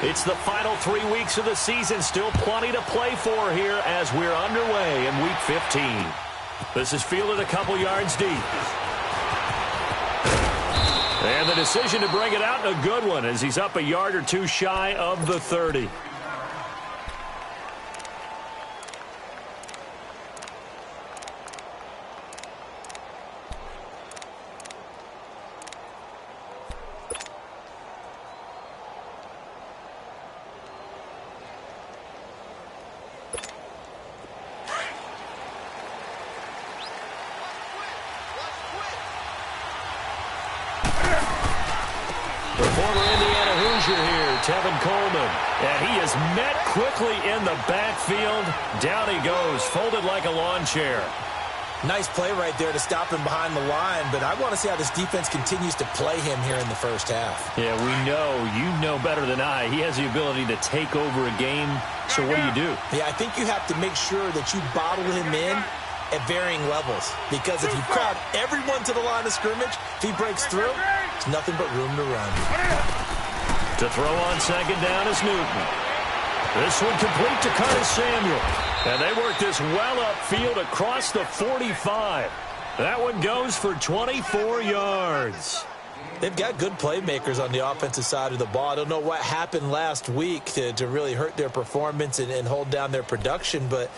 It's the final 3 weeks of the season. Still plenty to play for here as we're underway in Week 15. This is fielded a couple yards deep. And the decision to bring it out, a good one, as he's up a yard or two shy of the 30. And he is met quickly in the backfield. Down he goes, folded like a lawn chair. Nice play right there to stop him behind the line, but I want to see how this defense continues to play him here in the first half. Yeah, you know better than I. He has the ability to take over a game, so what do? Yeah, I think you have to make sure that you bottle him in at varying levels, because if you crowd everyone to the line of scrimmage, if he breaks through, there's nothing but room to run. To throw on second down is Newton. This one complete to Curtis Samuel. And they work this well upfield across the 45. That one goes for 24 yards. They've got good playmakers on the offensive side of the ball. I don't know what happened last week to really hurt their performance and hold down their production, but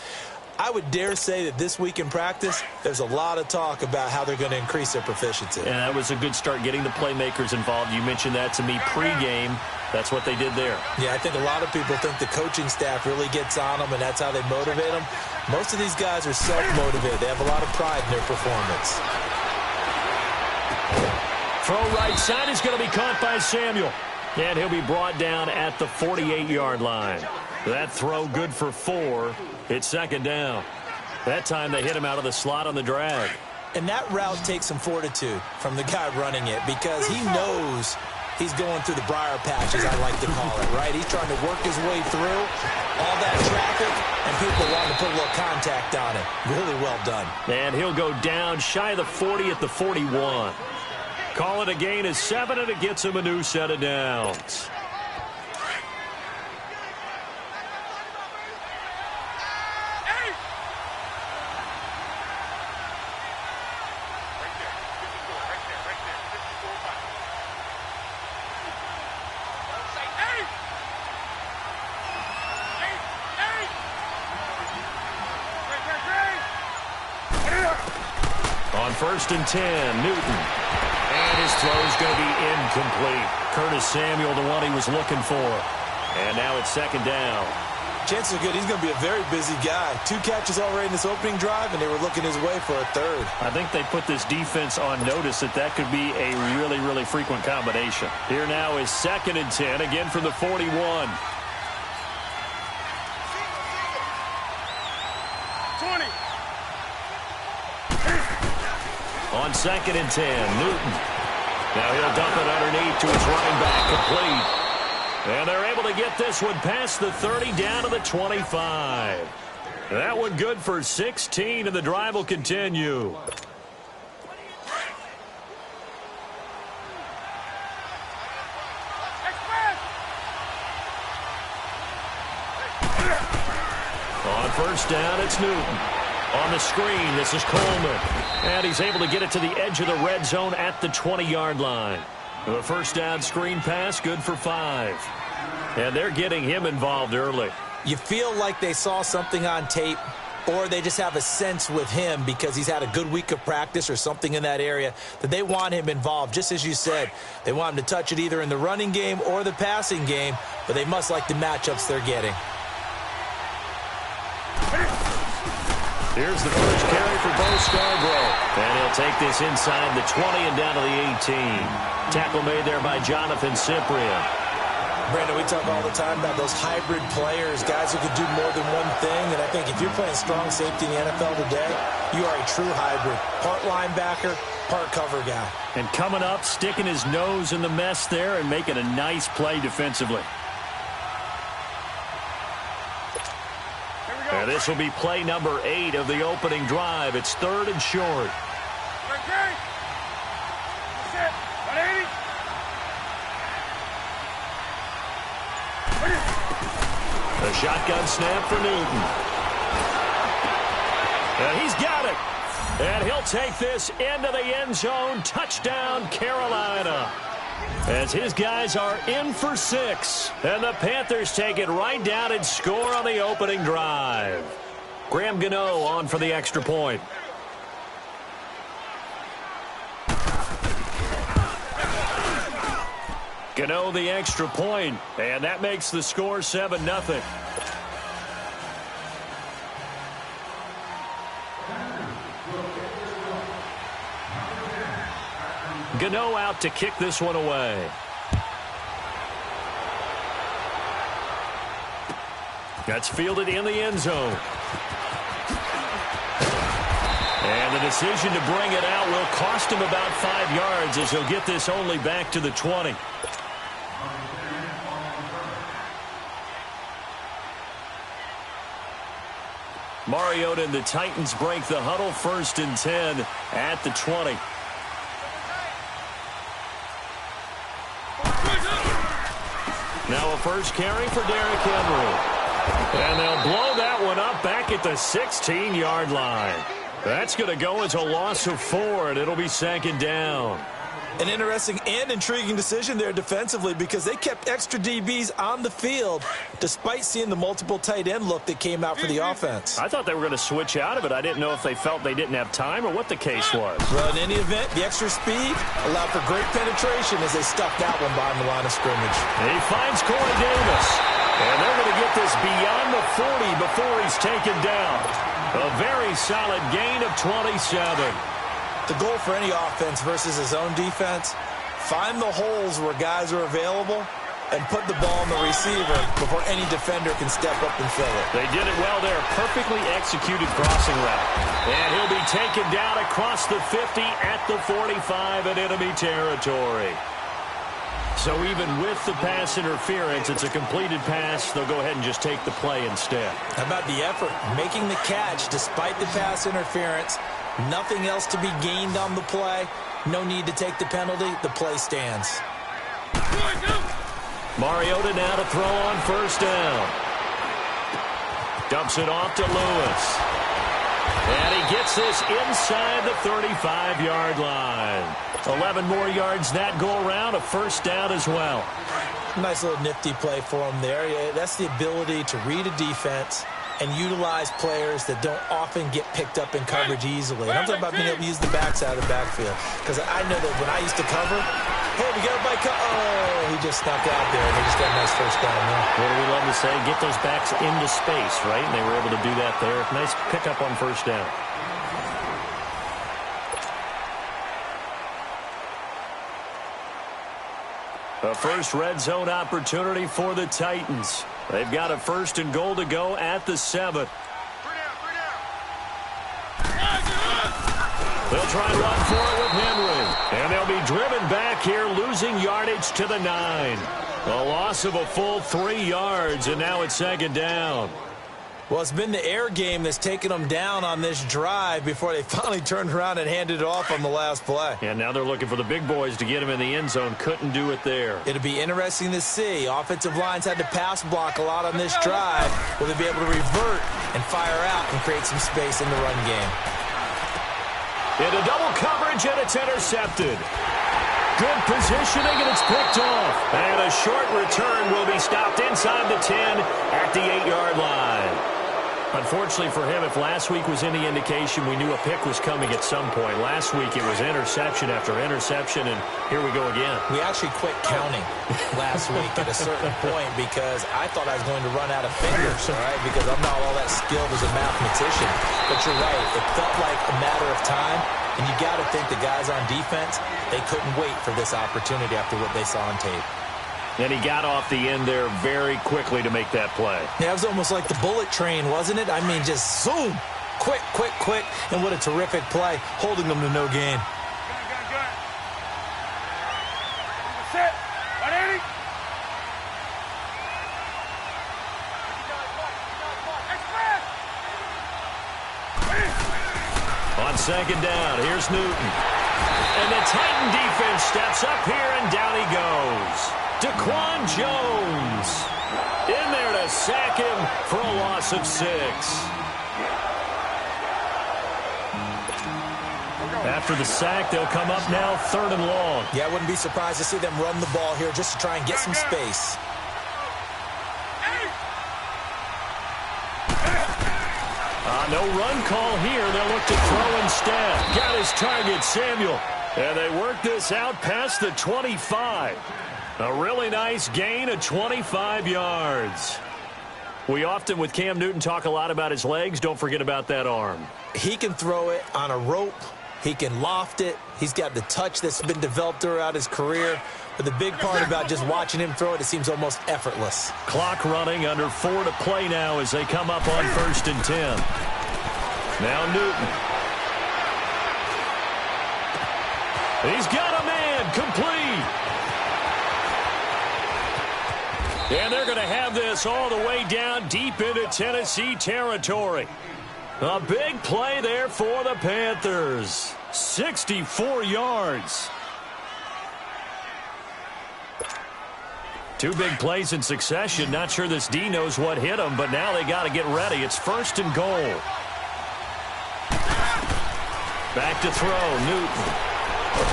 I would dare say that this week in practice, there's a lot of talk about how they're going to increase their proficiency. And that was a good start, getting the playmakers involved. You mentioned that to me pregame. That's what they did there. Yeah, I think a lot of people think the coaching staff really gets on them, and that's how they motivate them. Most of these guys are self-motivated. They have a lot of pride in their performance. Throw right side is going to be caught by Samuel. And he'll be brought down at the 48-yard line. That throw good for 4. It's second down. That time they hit him out of the slot on the drag. And that route takes some fortitude from the guy running it, because he knows he's going through the briar patch, as I like to call it, right? He's trying to work his way through all that traffic, and people want to put a little contact on it. Really well done. And he'll go down shy of the 40 at the 41. Call it a gain of 7, and it gets him a new set of downs. First and 10, Newton. And his throw is going to be incomplete. Curtis Samuel, the one he was looking for. And now it's second down. Chances are good he's going to be a very busy guy. 2 catches already in this opening drive, and they were looking his way for a third. I think they put this defense on notice that could be a really, really frequent combination. Here now is second and 10, again from the 41. On second and 10, Newton. Now he'll dump it underneath to his running back, complete. And they're able to get this one past the 30 down to the 25. That one good for 16, and the drive will continue. On first down, it's Newton. On the screen, this is Coleman. And he's able to get it to the edge of the red zone at the 20-yard line. The first down screen pass, good for 5. And they're getting him involved early. You feel like they saw something on tape, or they just have a sense with him because he's had a good week of practice or something in that area that they want him involved. Just as you said, they want him to touch it either in the running game or the passing game, but they must like the matchups they're getting. Here's the first carry for Bo Scarborough. And he'll take this inside the 20 and down to the 18. Tackle made there by Jonathan Cyprien. Brandon, we talk all the time about those hybrid players, guys who can do more than one thing. And I think if you're playing strong safety in the NFL today, you are a true hybrid. Part linebacker, part cover guy. And coming up, sticking his nose in the mess there and making a nice play defensively. And this will be play number 8 of the opening drive. It's third and short. shotgun snap for Newton. And he's got it. And he'll take this into the end zone. Touchdown, Carolina. As his guys are in for 6. And the Panthers take it right down and score on the opening drive. Graham Gano on for the extra point. Gano the extra point, and that makes the score 7-0. Gano out to kick this one away. That's fielded in the end zone. And the decision to bring it out will cost him about 5 yards as he'll get this only back to the 20. Mariota and the Titans break the huddle, 1st and 10 at the 20. Now a first carry for Derrick Henry. And they'll blow that one up back at the 16-yard line. That's going to go as a loss of 4, and it'll be 2nd down. An interesting and intriguing decision there defensively because they kept extra DBs on the field despite seeing the multiple tight end look that came out for the offense. I thought they were going to switch out of it. I didn't know if they felt they didn't have time or what the case was. Well, in any event, the extra speed allowed for great penetration as they stuffed that one behind the line of scrimmage. And he finds Corey Davis. And they're going to get this beyond the 40 before he's taken down. A very solid gain of 27. The goal for any offense versus his own defense, find the holes where guys are available and put the ball in the receiver before any defender can step up and fill it. They did it well there. Perfectly executed crossing route. And he'll be taken down across the 50 at the 45 in enemy territory. So even with the pass interference, it's a completed pass. They'll go ahead and just take the play instead. How about the effort? Making the catch despite the pass interference. Nothing else to be gained on the play. No need to take the penalty. The play stands. Mariota now to throw on 1st down. Dumps it off to Lewis. And he gets this inside the 35-yard line. 11 more yards that go around. A 1st down as well. Nice little nifty play for him there. Yeah, that's the ability to read a defense and utilize players that don't often get picked up in coverage easily. And I'm talking about being able to use the backside of the backfield. Because I know that when I used to cover, hey, we got a bike. Oh, he just snapped out there, and they just got a nice 1st down there. What do we love to say? Get those backs into space, right? And they were able to do that there. Nice pickup on 1st down. A first red zone opportunity for the Titans. They've got a 1st and goal to go at the 7. They'll try and run for it with Henry. And they'll be driven back here, losing yardage to the 9. A loss of a full 3 yards, and now it's 2nd down. Well, it's been the air game that's taken them down on this drive before they finally turned around and handed it off on the last play. And now they're looking for the big boys to get him in the end zone. Couldn't do it there. It'll be interesting to see. Offensive lines had to pass block a lot on this drive. Will they be able to revert and fire out and create some space in the run game? Into double coverage, and it's intercepted. Good positioning, and it's picked off. And a short return will be stopped inside the 10 at the 8-yard line. Unfortunately for him, if last week was any indication, we knew a pick was coming at some point. Last week it was interception after interception, and here we go again. We actually quit counting last week at a certain point because I thought I was going to run out of fingers, all right, because I'm not all that skilled as a mathematician. But you're right. It felt like a matter of time, and you got to think the guys on defense, they couldn't wait for this opportunity after what they saw on tape. And he got off the end there very quickly to make that play. Yeah, it was almost like the bullet train, wasn't it? I mean, just zoom. Quick, quick, quick. And what a terrific play, holding them to no gain. Good. Set. Ready? On 2nd down, here's Newton. And the Titan defense steps up here, and down he goes. Daquan Jones in there to sack him, for a loss of 6. After the sack, they'll come up now 3rd and long. Yeah, I wouldn't be surprised to see them run the ball here just to try and get some space. No run call here. They'll look to throw instead. Got his target, Samuel. And they work this out past the 25. A really nice gain of 25 yards. We often, with Cam Newton, talk a lot about his legs. Don't forget about that arm. He can throw it on a rope. He can loft it. He's got the touch that's been developed throughout his career. But the big part about just watching him throw it, it seems almost effortless. Clock running, under 4 to play now as they come up on 1st and 10. Now Newton. He's got a man, complete. And they're going to have this all the way down deep into Tennessee territory. A big play there for the Panthers. 64 yards. 2 big plays in succession. Not sure this D knows what hit him, but now they got to get ready. It's 1st and goal. Back to throw, Newton.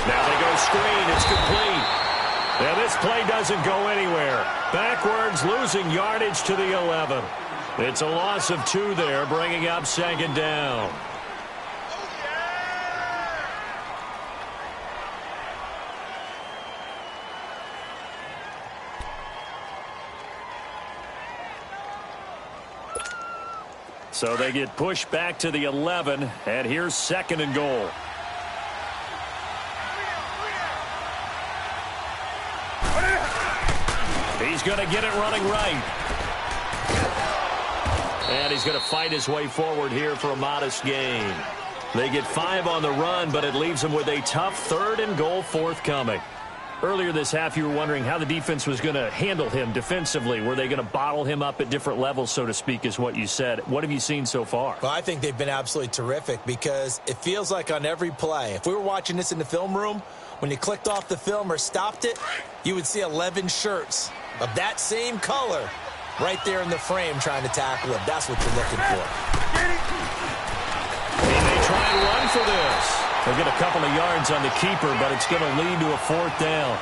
Now they go screen. It's complete. Now this play doesn't go anywhere. Backwards, losing yardage to the 11. It's a loss of 2 there, bringing up 2nd down. So they get pushed back to the 11, and here's 2nd and goal. He's going to get it running right. And he's going to fight his way forward here for a modest gain. They get 5 on the run, but it leaves them with a tough 3rd and goal forthcoming. Earlier this half, you were wondering how the defense was going to handle him defensively. Were they going to bottle him up at different levels, so to speak, is what you said. What have you seen so far? Well, I think they've been absolutely terrific because it feels like on every play, if we were watching this in the film room, when you clicked off the film or stopped it, you would see 11 shirts of that same color right there in the frame trying to tackle him. That's what you're looking for. He may try and run for this. They'll get a couple of yards on the keeper, but it's going to lead to a 4th down.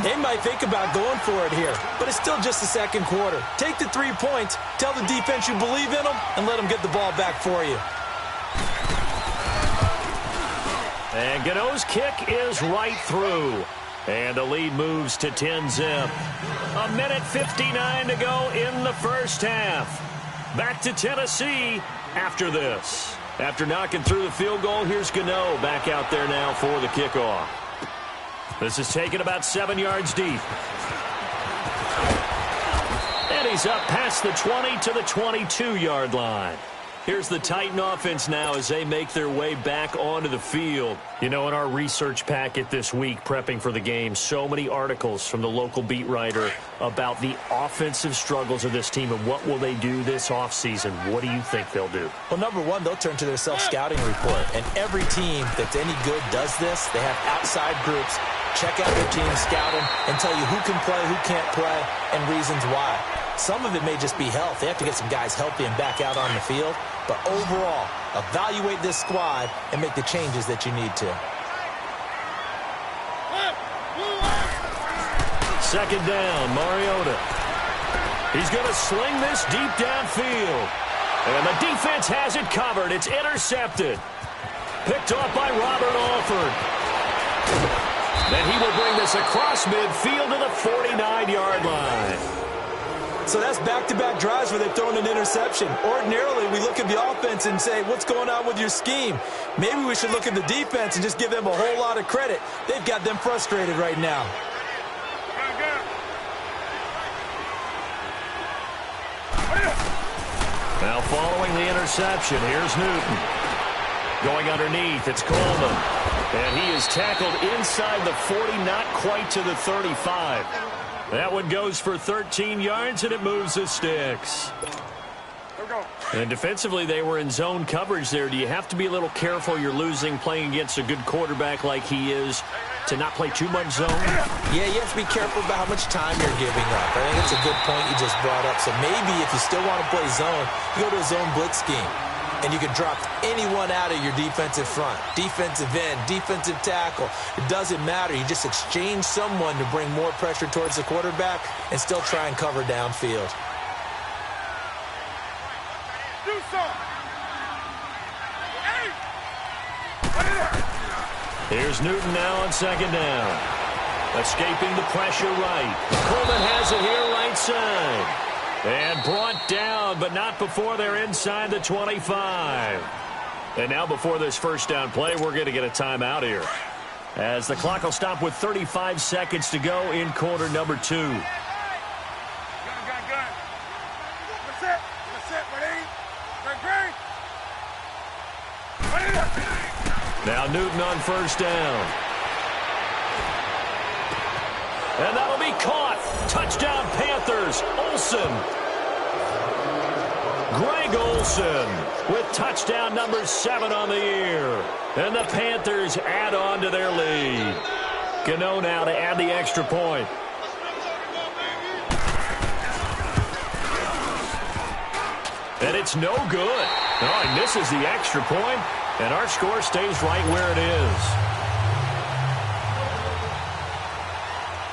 They might think about going for it here, but it's still just the 2nd quarter. Take the 3 points, tell the defense you believe in them, and let them get the ball back for you. And Gano's kick is right through. And the lead moves to 10-zip. 1:59 to go in the first half. Back to Tennessee after this. After knocking through the field goal, here's Gano back out there now for the kickoff. This is taken about 7 yards deep. And he's up past the 20 to the 22-yard line. Here's the Titan offense now as they make their way back onto the field. You know, in our research packet this week, prepping for the game, so many articles from the local beat writer about the offensive struggles of this team and what will they do this offseason. What do you think they'll do? Well, number one, they'll turn to their self-scouting report. And every team that's any good does this. They have outside groups, check out their team, scout them, and tell you who can play, who can't play, and reasons why. Some of it may just be health. They have to get some guys healthy and back out on the field. But overall, evaluate this squad and make the changes that you need to. 2nd down, Mariota. He's going to sling this deep downfield. And the defense has it covered. It's intercepted. Picked off by Robert Alford. Then he will bring this across midfield to the 49-yard line. So that's back-to-back drives where they've thrown an interception. Ordinarily, we look at the offense and say, what's going on with your scheme? Maybe we should look at the defense and just give them a whole lot of credit. They've got them frustrated right now. Now following the interception, here's Newton. Going underneath, it's Coleman. And he is tackled inside the 40, not quite to the 35. That one goes for 13 yards, and it moves the sticks. And defensively, they were in zone coverage there. Do you have to be a little careful? You're losing playing against a good quarterback like he is to not play too much zone? Yeah, you have to be careful about how much time you're giving up. I think it's a good point you just brought up. So maybe if you still want to play zone, you go to a zone blitz scheme. And you can drop anyone out of your defensive front, defensive end, defensive tackle. It doesn't matter. You just exchange someone to bring more pressure towards the quarterback and still try and cover downfield. Do something. Here's Newton now on second down. Escaping the pressure right. Coleman has it here right side. And brought down, but not before they're inside the 25. And now before this first down play, we're going to get a timeout here, as the clock will stop with 35 seconds to go in quarter number 2. Gun. That's it. Ready? Now Newton on first down. And that'll be caught. Touchdown Panthers. Olsen. Greg Olsen with touchdown number 7 on the year. And the Panthers add on to their lead. Gano now to add the extra point. And it's no good. Oh, he misses the extra point, and our score stays right where it is.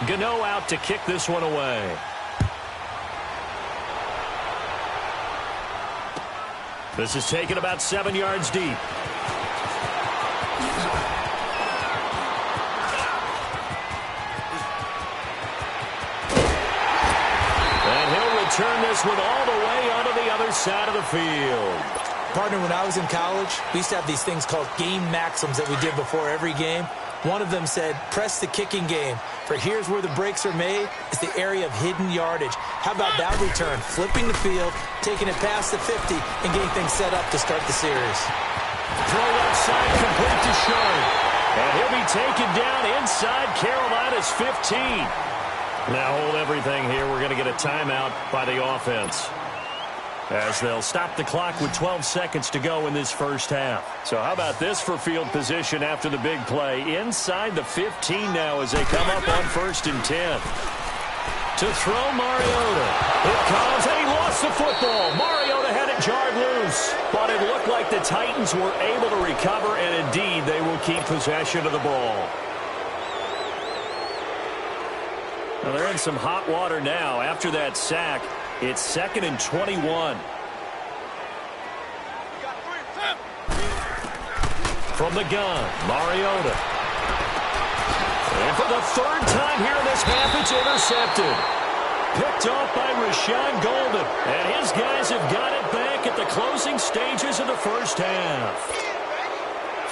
Gano out to kick this one away. This is taken about 7 yards deep. And he'll return this one all the way onto the other side of the field. Partner, when I was in college, we used to have these things called game maxims that we did before every game. One of them said, press the kicking game. For here's where the breaks are made. It's the area of hidden yardage. How about that return? Flipping the field, taking it past the 50, and getting things set up to start the series. Throw outside, complete to Sharp. And he'll be taken down inside Carolina's 15. Now hold everything here. We're going to get a timeout by the offense, as they'll stop the clock with 12 seconds to go in this first half. So how about this for field position after the big play? Inside the 15 now as they come up on 1st and 10. To throw Mariota. It comes, and he lost the football. Mariota had it jarred loose. But it looked like the Titans were able to recover, and indeed they will keep possession of the ball. Well, they're in some hot water now after that sack. It's 2nd and 21. From the gun, Mariota. And for the 3rd time here in this half, it's intercepted. Picked off by Rashawn Golden. And his guys have got it back at the closing stages of the first half.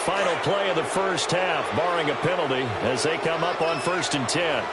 Final play of the first half, barring a penalty, as they come up on 1st and 10.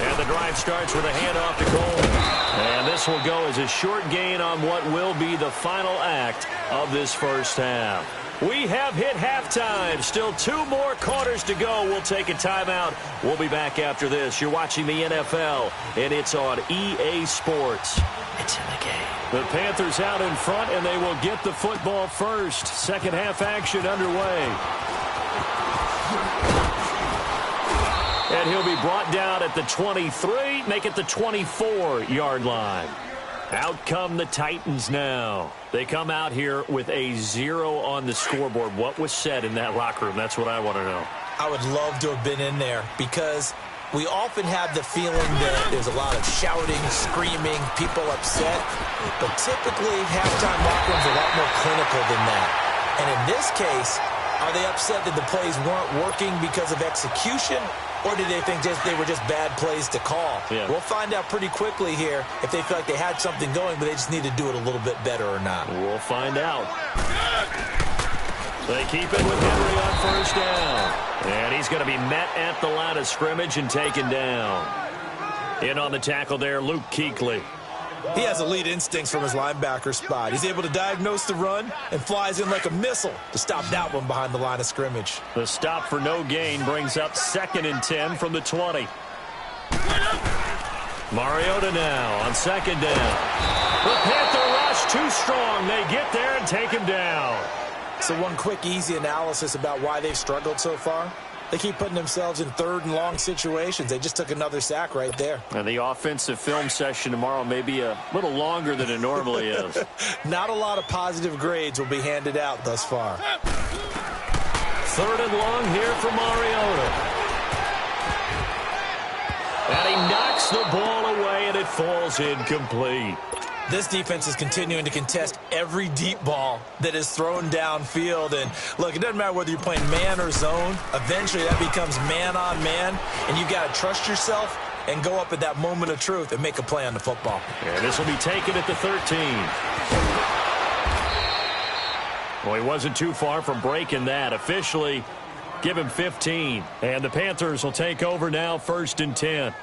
And the drive starts with a handoff to Coleman. And this will go as a short gain on what will be the final act of this first half. We have hit halftime. Still 2 more quarters to go. We'll take a timeout. We'll be back after this. You're watching the NFL, and it's on EA Sports. It's in the game. The Panthers out in front, and they will get the football first. Second half action underway. And he'll be brought down at the 23, make it the 24-yard line. Out come the Titans now. They come out here with a 0 on the scoreboard. What was said in that locker room? That's what I want to know. I would love to have been in there, because we often have the feeling that there's a lot of shouting, screaming, people upset. But typically, halftime locker rooms are a lot more clinical than that. And in this case, are they upset that the plays weren't working because of execution? Or did they think they were just bad plays to call? Yeah. We'll find out pretty quickly here if they feel like they had something going, but they just need to do it a little bit better or not. We'll find out. They keep it with Henry on first down. And he's going to be met at the line of scrimmage and taken down. In on the tackle there, Luke Kuechly. He has elite instincts from his linebacker spot. He's able to diagnose the run and flies in like a missile to stop that one behind the line of scrimmage. The stop for no gain brings up 2nd and 10 from the 20. Mariota now on 2nd down. The Panther rush too strong. They get there and take him down. So one quick, easy analysis about why they've struggled so far. They keep putting themselves in third and long situations. They just took another sack right there. And the offensive film session tomorrow may be a little longer than it normally is. Not a lot of positive grades will be handed out thus far. Third and long here for Mariota. And he knocks the ball away, and it falls incomplete. This defense is continuing to contest every deep ball that is thrown downfield. And, look, it doesn't matter whether you're playing man or zone. Eventually, that becomes man on man, and you got to trust yourself and go up at that moment of truth and make a play on the football. And this will be taken at the 13. Well, he wasn't too far from breaking that. Officially, give him 15. And the Panthers will take over now, 1st and 10.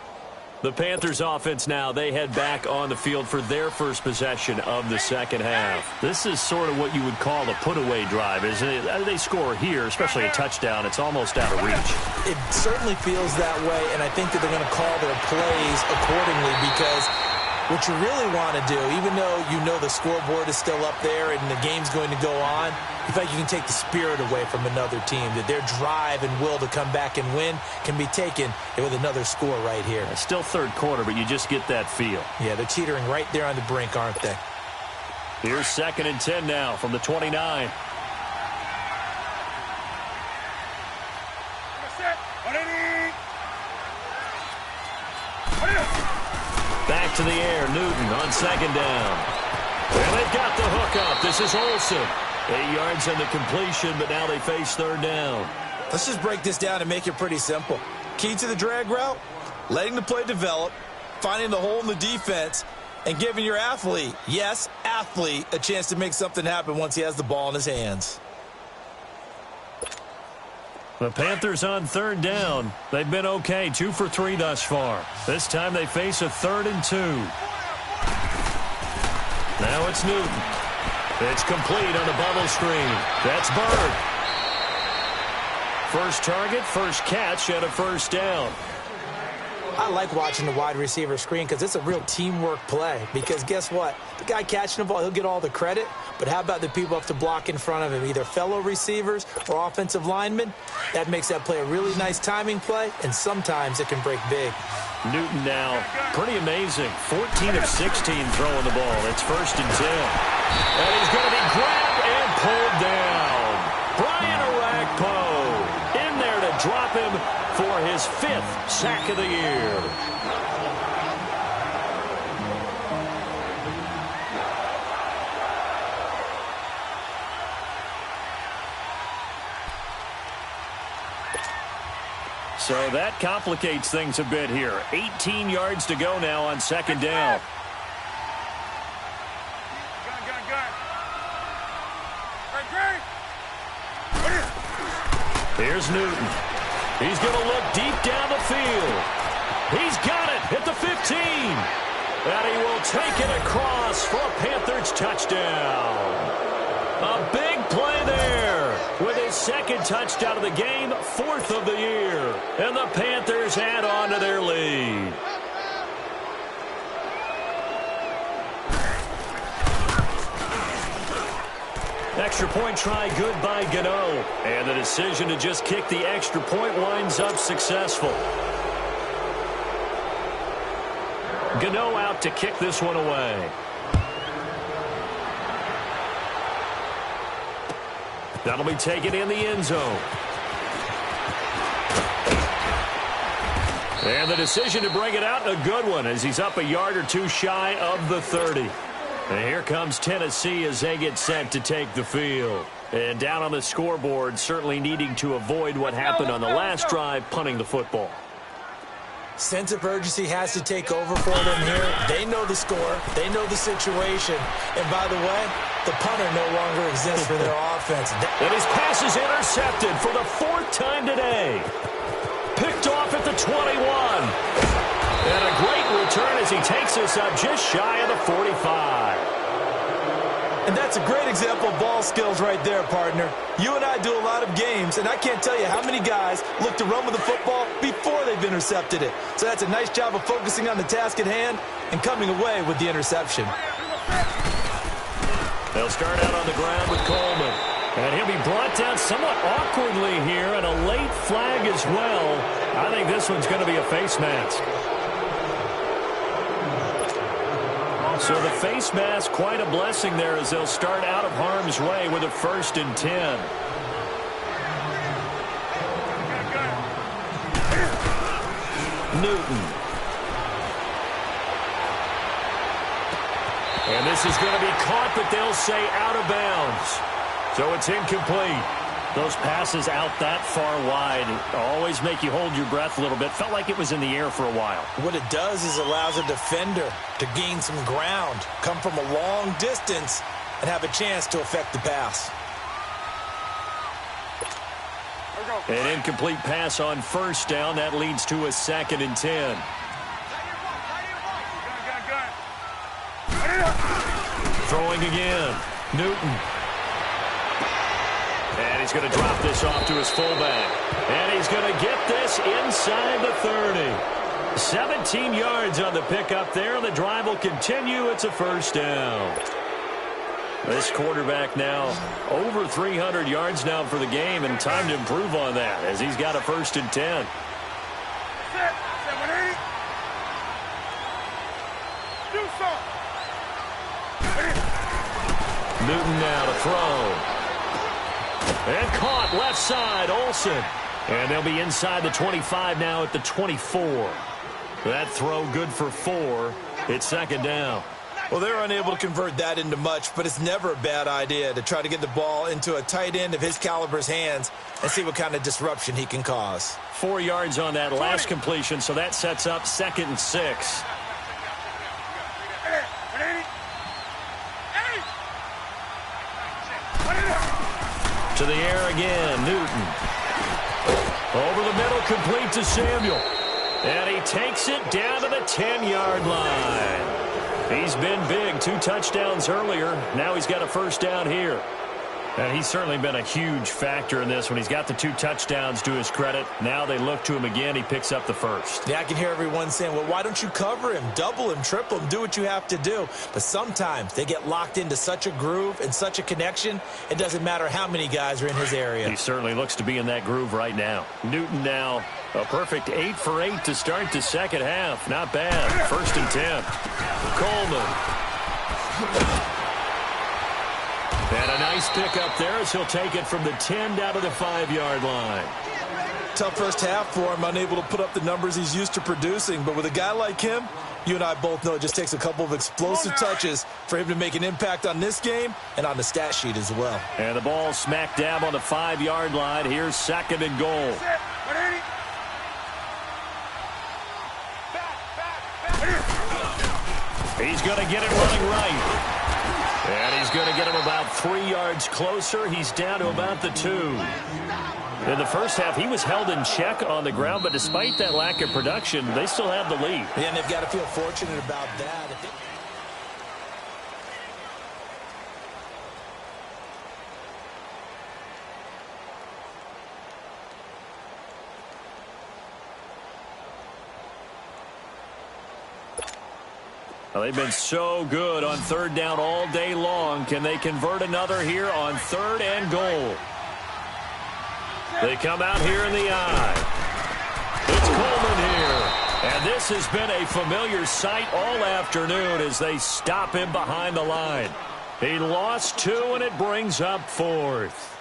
The Panthers offense now, they head back on the field for their first possession of the second half. This is sort of what you would call a put-away drive, isn't it? They score here, especially a touchdown. It's almost out of reach. It certainly feels that way, and I think that they're going to call their plays accordingly because what you really want to do, even though you know the scoreboard is still up there and the game's going to go on, in fact, you can take the spirit away from another team, that their drive and will to come back and win can be taken with another score right here. It's still third quarter, but you just get that feel. Yeah, they're teetering right there on the brink, aren't they? Here's 2nd and 10 now from the 29. Back to the air, Newton on 2nd down. And they've got the hook up. This is Olsen. 8 yards on the completion, but now they face 3rd down. Let's just break this down and make it pretty simple. Key to the drag route, letting the play develop, finding the hole in the defense, and giving your athlete, yes, athlete, a chance to make something happen once he has the ball in his hands. The Panthers on 3rd down. They've been okay, 2 for 3 thus far. This time they face a 3rd and 2. Now it's Newton. It's complete on the bubble screen. That's Bird. First target, first catch, and a 1st down. I like watching the wide receiver screen because it's a real teamwork play. Because guess what? The guy catching the ball, he'll get all the credit. But how about the people up to block in front of him, either fellow receivers or offensive linemen? That makes that play a really nice timing play, and sometimes it can break big. Newton now, pretty amazing. 14 of 16 throwing the ball. It's 1st and 10. And he's going to be grabbed and pulled down. Brian Orakpo in there to drop him for his 5th sack of the year. So that complicates things a bit here. 18 yards to go now on 2nd down. Here's Newton. He's going to look deep down the field. He's got it at the 15. And he will take it across for a Panthers touchdown. A big play there with his 2nd touchdown of the game, 4th of the year. And the Panthers add on to their lead. Extra point try good by Gano. And the decision to just kick the extra point winds up successful. Gano out to kick this one away. That'll be taken in the end zone. And the decision to bring it out, a good one, as he's up a yard or 2 shy of the 30. And here comes Tennessee as they get set to take the field. And down on the scoreboard, certainly needing to avoid what happened on the last drive, punting the football. Sense of urgency has to take over for them here. They know the score. They know the situation. And by the way, the punter no longer exists for their offense. And his pass is intercepted for the 4th time today. Picked off at the 21. And a great return as he takes us up just shy of the 45. And that's a great example of ball skills right there, partner. You and I do a lot of games, and I can't tell you how many guys look to run with the football before they've intercepted it. So that's a nice job of focusing on the task at hand and coming away with the interception. They'll start out on the ground with Coleman. And he'll be brought down somewhat awkwardly here, and a late flag as well. I think this one's going to be a face mask. So the face mask, quite a blessing there as they'll start out of harm's way with a 1st and 10. Newton. And this is going to be caught, but they'll say out of bounds. So it's incomplete. Those passes out that far wide always make you hold your breath a little bit. Felt like it was in the air for a while. What it does is allows a defender to gain some ground, come from a long distance, and have a chance to affect the pass. An incomplete pass on 1st down. That leads to a 2nd and 10. Throwing again. Newton. And he's going to drop this off to his fullback. And he's going to get this inside the 30. 17 yards on the pickup there. The drive will continue. It's a 1st down. This quarterback now over 300 yards now for the game, and time to improve on that as he's got a 1st and 10. Newton now to throw. And caught left side, Olsen. And they'll be inside the 25 now at the 24. That throw good for 4. It's 2nd down. Well, they're unable to convert that into much, but it's never a bad idea to try to get the ball into a tight end of his caliber's hands and see what kind of disruption he can cause. 4 yards on that last completion, so that sets up 2nd and 6. To the air again, Newton. Over the middle, complete to Samuel. And he takes it down to the 10-yard line. He's been big. 2 touchdowns earlier. Now he's got a 1st down here. And he's certainly been a huge factor in this when he's got the 2 touchdowns to his credit. Now they look to him again. He picks up the 1st. Yeah, I can hear everyone saying, well, why don't you cover him, double him, triple him, do what you have to do. But sometimes they get locked into such a groove and such a connection, it doesn't matter how many guys are in his area. He certainly looks to be in that groove right now. Newton now a perfect 8 for 8 to start the 2nd half. Not bad. 1st and 10. Coleman. And a nice pick up there as he'll take it from the 10 down to the 5-yard line. Tough first half for him, unable to put up the numbers he's used to producing. But with a guy like him, you and I both know it just takes a couple of explosive touches for him to make an impact on this game and on the stat sheet as well. And the ball smack dab on the 5-yard line. Here's 2nd and goal. He's going to get it running right. And he's going to get him about 3 yards closer. He's down to about the 2. In the first half, he was held in check on the ground, but despite that lack of production, they still have the lead. Yeah, and they've got to feel fortunate about that. Well, they've been so good on 3rd down all day long. Can they convert another here on 3rd and goal? They come out here in the eye. It's Coleman here. And this has been a familiar sight all afternoon as they stop him behind the line. He lost 2, and it brings up 4th.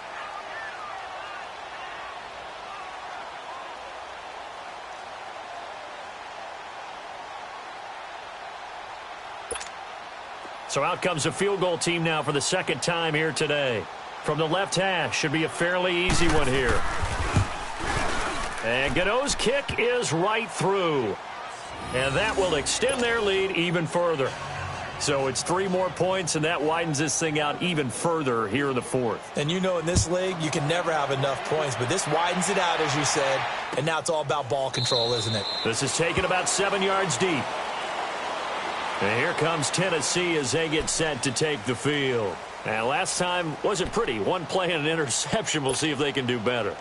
So out comes a field goal team now for the 2nd time here today. From the left hash, should be a fairly easy one here. And Gano's kick is right through. And that will extend their lead even further. So it's 3 more points, and that widens this thing out even further here in the 4th. And you know in this league, you can never have enough points, but this widens it out, as you said. And now it's all about ball control, isn't it? This is taken about 7 yards deep. And here comes Tennessee as they get set to take the field. And last time wasn't pretty. 1 play and an interception. We'll see if they can do better.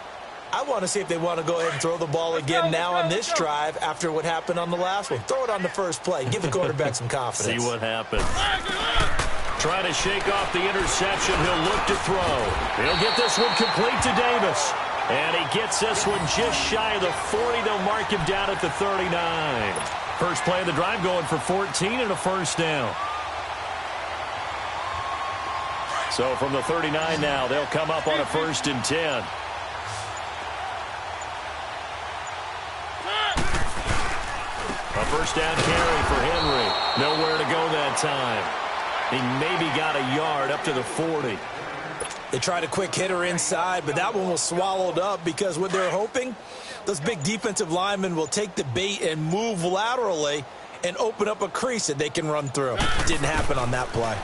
I want to see if they want to go ahead and throw the ball again now on this drive after what happened on the last one. Throw it on the first play. Give the quarterback some confidence. See what happens. Trying to shake off the interception. He'll look to throw. He'll get this one complete to Davis. And he gets this one just shy of the 40. They'll mark him down at the 39. First play of the drive going for 14 and a first down. So from the 39 now, they'll come up on a 1st and 10. A first down carry for Henry. Nowhere to go that time. He maybe got a yard up to the 40. They tried a quick hitter inside, but that one was swallowed up because what they're hoping, those big defensive linemen will take the bait and move laterally and open up a crease that they can run through. Didn't happen on that play.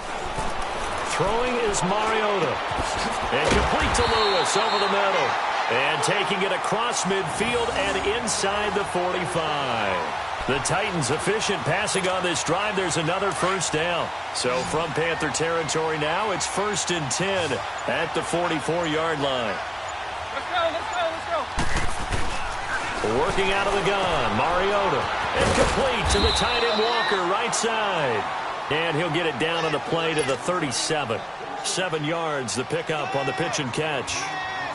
Throwing is Mariota. And complete to Lewis over the middle. And taking it across midfield and inside the 45. The Titans efficient passing on this drive. There's another first down. So from Panther territory now, it's 1st and 10 at the 44-yard line. Let's go. Working out of the gun, Mariota. And complete to the tight end Walker, right side. And he'll get it down on the play to the 37. 7 yards, the pickup on the pitch and catch.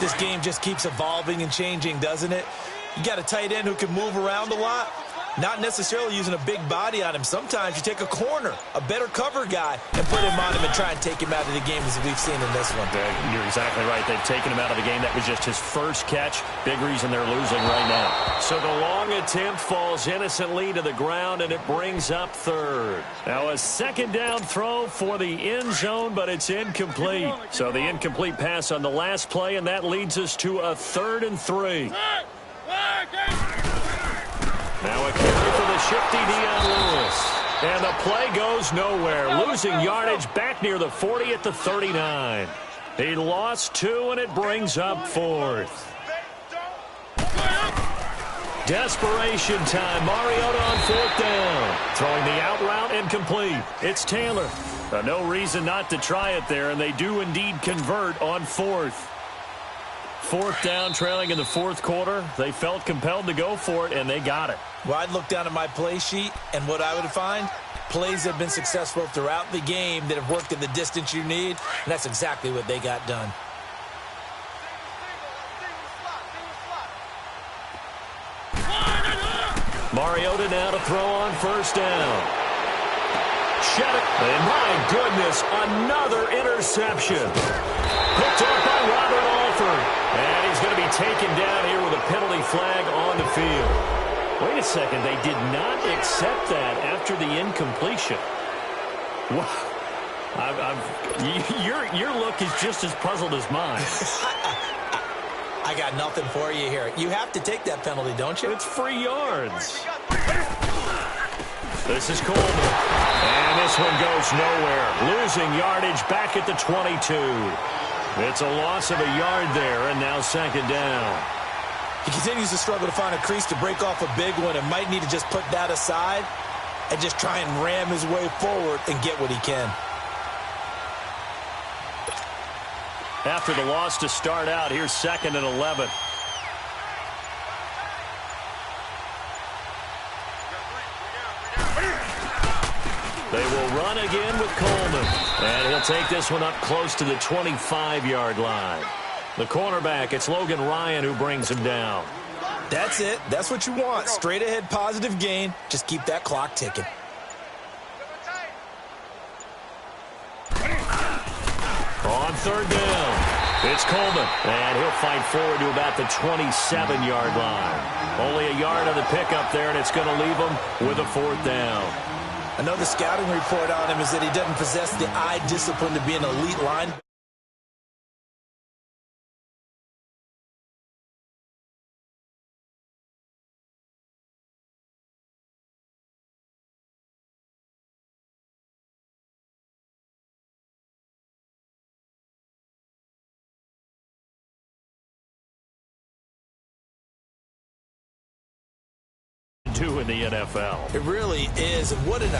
This game just keeps evolving and changing, doesn't it? You got a tight end who can move around a lot. Not necessarily using a big body on him. Sometimes you take a corner, a better cover guy, and put him on him and try and take him out of the game as we've seen in this one. You're exactly right. They've taken him out of the game. That was just his first catch. Big reason they're losing right now. So the long attempt falls innocently to the ground, and it brings up 3rd. Now a 2nd down throw for the end zone, but it's incomplete. So the incomplete pass on the last play, and that leads us to a 3rd and 3. Now a carry for the shifty Dion Lewis. And the play goes nowhere. Losing yardage back near the 40 at the 39. He lost 2, and it brings up 4th. Desperation time. Mariota on 4th down. Throwing the out route incomplete. It's Taylor. No reason not to try it there, and they do indeed convert on 4th. 4th down, trailing in the 4th quarter. They felt compelled to go for it, and they got it. Well, I'd look down at my play sheet, and what I would find, plays that have been successful throughout the game that have worked at the distance you need, and that's exactly what they got done. Mariota now to throw on 1st down. And my goodness, another interception. Picked up by Robert Alford. And he's going to be taken down here with a penalty flag on the field. Wait a second, they did not accept that after the incompletion. Wow. Your look is just as puzzled as mine. I got nothing for you here. You have to take that penalty, don't you? It's free yards. This is Coleman. And this one goes nowhere. Losing yardage back at the 22. It's a loss of a yard there, and now 2nd down. He continues to struggle to find a crease to break off a big one and might need to just put that aside and just try and ram his way forward and get what he can. After the loss to start out, here's 2nd and 11. They will run again with Coleman. And he'll take this one up close to the 25-yard line. The cornerback, it's Logan Ryan who brings him down. That's it. That's what you want. Straight ahead positive gain. Just keep that clock ticking. On 3rd down, it's Coleman. And he'll fight forward to about the 27-yard line. Only a yard on the pickup there, and it's going to leave him with a 4th down. I know the scouting report on him is that he doesn't possess the eye discipline to be an elite line. Do in the NFL. It really is. And what an